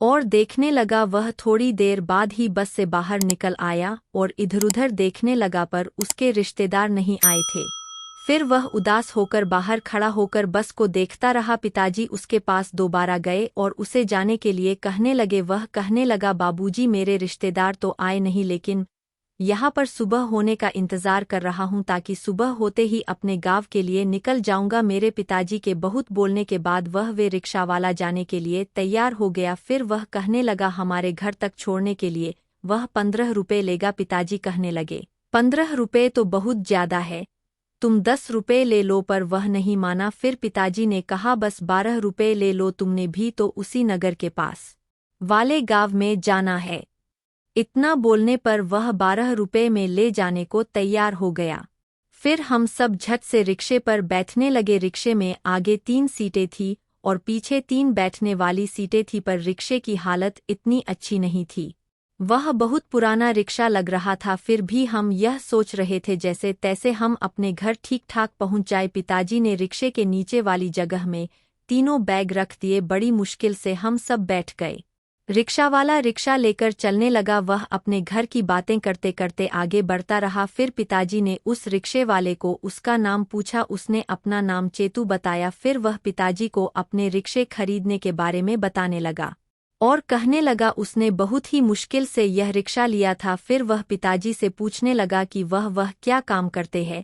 और देखने लगा। वह थोड़ी देर बाद ही बस से बाहर निकल आया और इधर-उधर देखने लगा पर उसके रिश्तेदार नहीं आए थे। फिर वह उदास होकर बाहर खड़ा होकर बस को देखता रहा। पिताजी उसके पास दोबारा गए और उसे जाने के लिए कहने लगे। वह कहने लगा, बाबूजी मेरे रिश्तेदार तो आए नहीं, लेकिन यहाँ पर सुबह होने का इंतजार कर रहा हूँ ताकि सुबह होते ही अपने गांव के लिए निकल जाऊंगा। मेरे पिताजी के बहुत बोलने के बाद वे रिक्शावाला जाने के लिए तैयार हो गया। फिर वह कहने लगा, हमारे घर तक छोड़ने के लिए वह 15 रुपये लेगा। पिताजी कहने लगे, 15 रुपये तो बहुत ज्यादा है, तुम 10 रुपये ले लो। पर वह नहीं माना। फिर पिताजी ने कहा, बस 12 रुपये ले लो, तुमने भी तो उसी नगर के पास वाले गांव में जाना है। इतना बोलने पर वह 12 रुपये में ले जाने को तैयार हो गया। फिर हम सब झट से रिक्शे पर बैठने लगे। रिक्शे में आगे 3 सीटें थी और पीछे 3 बैठने वाली सीटें थी, पर रिक्शे की हालत इतनी अच्छी नहीं थी। वह बहुत पुराना रिक्शा लग रहा था। फिर भी हम यह सोच रहे थे जैसे तैसे हम अपने घर ठीक ठाक पहुंच जाए। पिताजी ने रिक्शे के नीचे वाली जगह में तीनों बैग रख दिए। बड़ी मुश्किल से हम सब बैठ गए। रिक्शावाला रिक्शा लेकर चलने लगा। वह अपने घर की बातें करते करते आगे बढ़ता रहा। फिर पिताजी ने उस रिक्शे वाले को उसका नाम पूछा। उसने अपना नाम चेतू बताया। फिर वह पिताजी को अपने रिक्शे खरीदने के बारे में बताने लगा और कहने लगा उसने बहुत ही मुश्किल से यह रिक्शा लिया था। फिर वह पिताजी से पूछने लगा कि वह क्या काम करते हैं।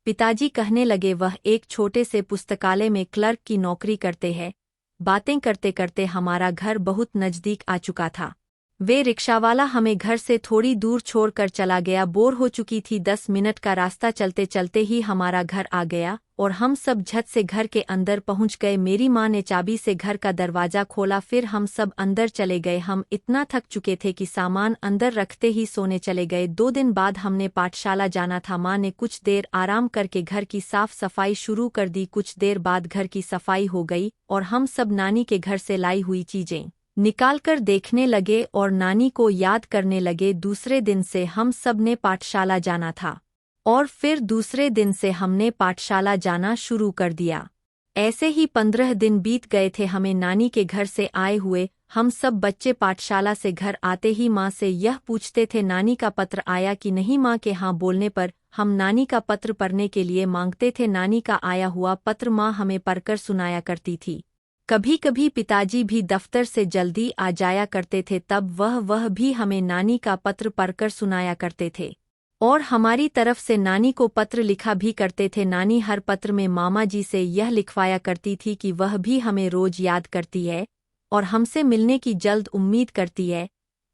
पिताजी कहने लगे, वह एक छोटे से पुस्तकालय में क्लर्क की नौकरी करते हैं। बातें करते करते हमारा घर बहुत नजदीक आ चुका था। वे रिक्शावाला हमें घर से थोड़ी दूर छोड़कर चला गया। बोर हो चुकी थी। 10 मिनट का रास्ता चलते चलते ही हमारा घर आ गया और हम सब झट से घर के अंदर पहुंच गए। मेरी माँ ने चाबी से घर का दरवाजा खोला। फिर हम सब अंदर चले गए। हम इतना थक चुके थे कि सामान अंदर रखते ही सोने चले गए। 2 दिन बाद हमने पाठशाला जाना था। माँ ने कुछ देर आराम करके घर की साफ सफाई शुरू कर दी। कुछ देर बाद घर की सफाई हो गई और हम सब नानी के घर से लाई हुई चीजें निकालकर देखने लगे और नानी को याद करने लगे। दूसरे दिन से हम सब ने पाठशाला जाना था और फिर दूसरे दिन से हमने पाठशाला जाना शुरू कर दिया। ऐसे ही 15 दिन बीत गए थे हमें नानी के घर से आए हुए। हम सब बच्चे पाठशाला से घर आते ही माँ से यह पूछते थे, नानी का पत्र आया कि नहीं। माँ के हाँ बोलने पर हम नानी का पत्र पढ़ने के लिए मांगते थे। नानी का आया हुआ पत्र माँ हमें पढ़कर सुनाया करती थी। कभी कभी पिताजी भी दफ्तर से जल्दी आ जाया करते थे, तब वह भी हमें नानी का पत्र पढ़कर सुनाया करते थे और हमारी तरफ से नानी को पत्र लिखा भी करते थे। नानी हर पत्र में मामा जी से यह लिखवाया करती थी कि वह भी हमें रोज याद करती है और हमसे मिलने की जल्द उम्मीद करती है।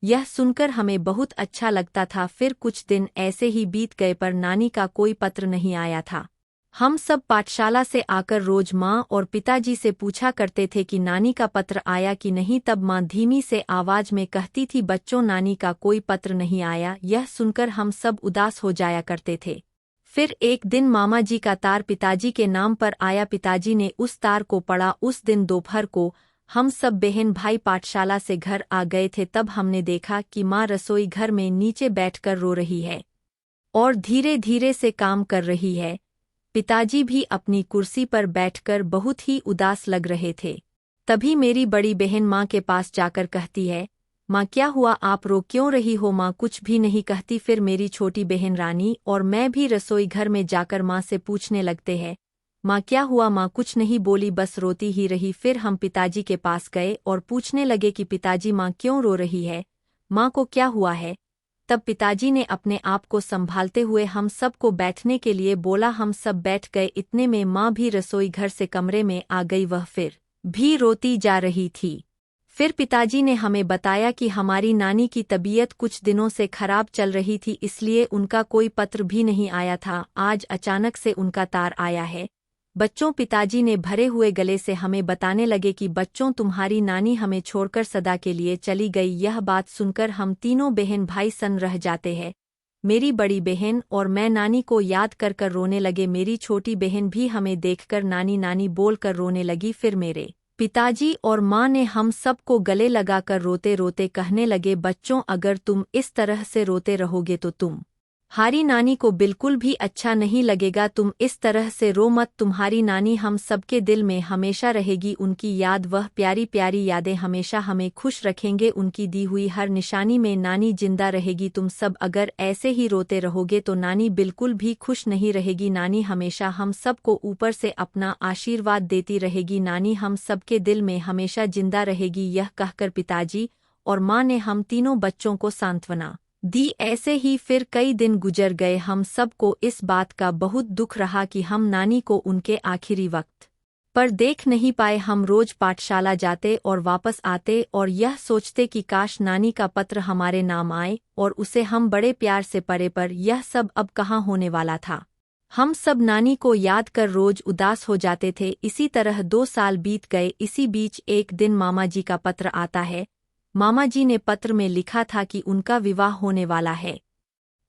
यह सुनकर हमें बहुत अच्छा लगता था। फिर कुछ दिन ऐसे ही बीत गए पर नानी का कोई पत्र नहीं आया था। हम सब पाठशाला से आकर रोज माँ और पिताजी से पूछा करते थे कि नानी का पत्र आया कि नहीं। तब माँ धीमी से आवाज में कहती थी, बच्चों नानी का कोई पत्र नहीं आया। यह सुनकर हम सब उदास हो जाया करते थे। फिर एक दिन मामा जी का तार पिताजी के नाम पर आया। पिताजी ने उस तार को पढ़ा। उस दिन दोपहर को हम सब बहन भाई पाठशाला से घर आ गए थे। तब हमने देखा कि माँ रसोई घर में नीचे बैठकर रो रही है और धीरे धीरे से काम कर रही है। पिताजी भी अपनी कुर्सी पर बैठकर बहुत ही उदास लग रहे थे। तभी मेरी बड़ी बहन माँ के पास जाकर कहती है, माँ क्या हुआ, आप रो क्यों रही हो। माँ कुछ भी नहीं कहती। फिर मेरी छोटी बहन रानी और मैं भी रसोई घर में जाकर माँ से पूछने लगते हैं, माँ क्या हुआ। माँ कुछ नहीं बोली, बस रोती ही रही। फिर हम पिताजी के पास गए और पूछने लगे कि पिताजी माँ क्यों रो रही है, माँ को क्या हुआ है। तब पिताजी ने अपने आप को संभालते हुए हम सबको बैठने के लिए बोला। हम सब बैठ गए। इतने में माँ भी रसोई घर से कमरे में आ गई। वह फिर भी रोती जा रही थी। फिर पिताजी ने हमें बताया कि हमारी नानी की तबीयत कुछ दिनों से खराब चल रही थी, इसलिए उनका कोई पत्र भी नहीं आया था। आज अचानक से उनका तार आया है। बच्चों, पिताजी ने भरे हुए गले से हमें बताने लगे कि बच्चों तुम्हारी नानी हमें छोड़कर सदा के लिए चली गई। यह बात सुनकर हम तीनों बहन भाई सन्न रह जाते हैं। मेरी बड़ी बहन और मैं नानी को याद कर कर रोने लगे। मेरी छोटी बहन भी हमें देखकर नानी नानी बोलकर रोने लगी। फिर मेरे पिताजी और माँ ने हम सबको गले लगाकर रोते रोते कहने लगे, बच्चों अगर तुम इस तरह से रोते रहोगे तो तुम हारी नानी को बिल्कुल भी अच्छा नहीं लगेगा, तुम इस तरह से रो मत, तुम्हारी नानी हम सबके दिल में हमेशा रहेगी, उनकी याद, वह प्यारी प्यारी यादें हमेशा हमें खुश रखेंगे, उनकी दी हुई हर निशानी में नानी जिंदा रहेगी। तुम सब अगर ऐसे ही रोते रहोगे तो नानी बिल्कुल भी खुश नहीं रहेगी, नानी हमेशा हम सबको ऊपर से अपना आशीर्वाद देती रहेगी, नानी हम सबके दिल में हमेशा जिंदा रहेगी। यह कहकर पिताजी और माँ ने हम तीनों बच्चों को सांत्वना दी। ऐसे ही फिर कई दिन गुजर गए, हम सबको इस बात का बहुत दुख रहा कि हम नानी को उनके आखिरी वक्त पर देख नहीं पाए। हम रोज पाठशाला जाते और वापस आते और यह सोचते कि काश नानी का पत्र हमारे नाम आए और उसे हम बड़े प्यार से पढ़े, पर यह सब अब कहाँ होने वाला था। हम सब नानी को याद कर रोज उदास हो जाते थे। इसी तरह 2 साल बीत गए। इसी बीच एक दिन मामा जी का पत्र आता है। मामा जी ने पत्र में लिखा था कि उनका विवाह होने वाला है।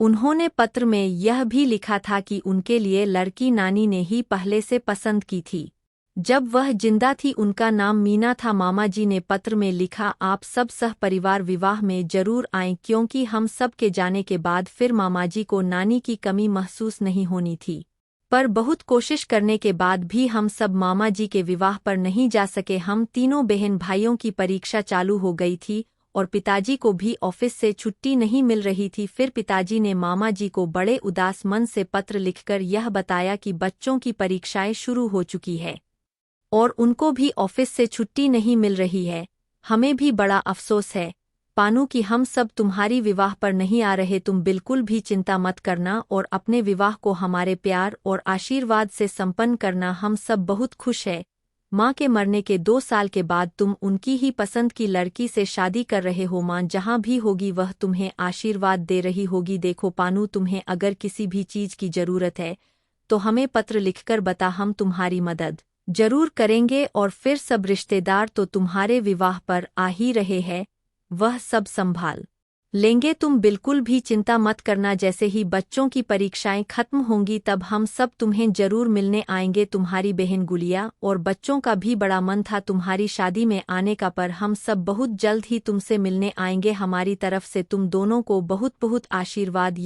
उन्होंने पत्र में यह भी लिखा था कि उनके लिए लड़की नानी ने ही पहले से पसंद की थी। जब वह जिंदा थी उनका नाम मीना था। मामा जी ने पत्र में लिखा, आप सब सह परिवार विवाह में जरूर आएं, क्योंकि हम सब के जाने के बाद फिर मामा जी को नानी की कमी महसूस नहीं होनी थी। पर बहुत कोशिश करने के बाद भी हम सब मामा जी के विवाह पर नहीं जा सके। हम तीनों बहन भाइयों की परीक्षा चालू हो गई थी और पिताजी को भी ऑफिस से छुट्टी नहीं मिल रही थी। फिर पिताजी ने मामा जी को बड़े उदास मन से पत्र लिखकर यह बताया कि बच्चों की परीक्षाएं शुरू हो चुकी है और उनको भी ऑफिस से छुट्टी नहीं मिल रही है। हमें भी बड़ा अफसोस है पानू कि हम सब तुम्हारी विवाह पर नहीं आ रहे। तुम बिल्कुल भी चिंता मत करना और अपने विवाह को हमारे प्यार और आशीर्वाद से संपन्न करना। हम सब बहुत खुश है। माँ के मरने के 2 साल के बाद तुम उनकी ही पसंद की लड़की से शादी कर रहे हो। माँ जहाँ भी होगी वह तुम्हें आशीर्वाद दे रही होगी। देखो पानू, तुम्हें अगर किसी भी चीज की जरूरत है तो हमें पत्र लिखकर बता, हम तुम्हारी मदद जरूर करेंगे। और फिर सब रिश्तेदार तो तुम्हारे विवाह पर आ ही रहे हैं, वह सब संभाल लेंगे, तुम बिल्कुल भी चिंता मत करना। जैसे ही बच्चों की परीक्षाएं खत्म होंगी तब हम सब तुम्हें जरूर मिलने आएंगे। तुम्हारी बहन गुलिया और बच्चों का भी बड़ा मन था तुम्हारी शादी में आने का, पर हम सब बहुत जल्द ही तुमसे मिलने आएंगे। हमारी तरफ से तुम दोनों को बहुत बहुत आशीर्वाद।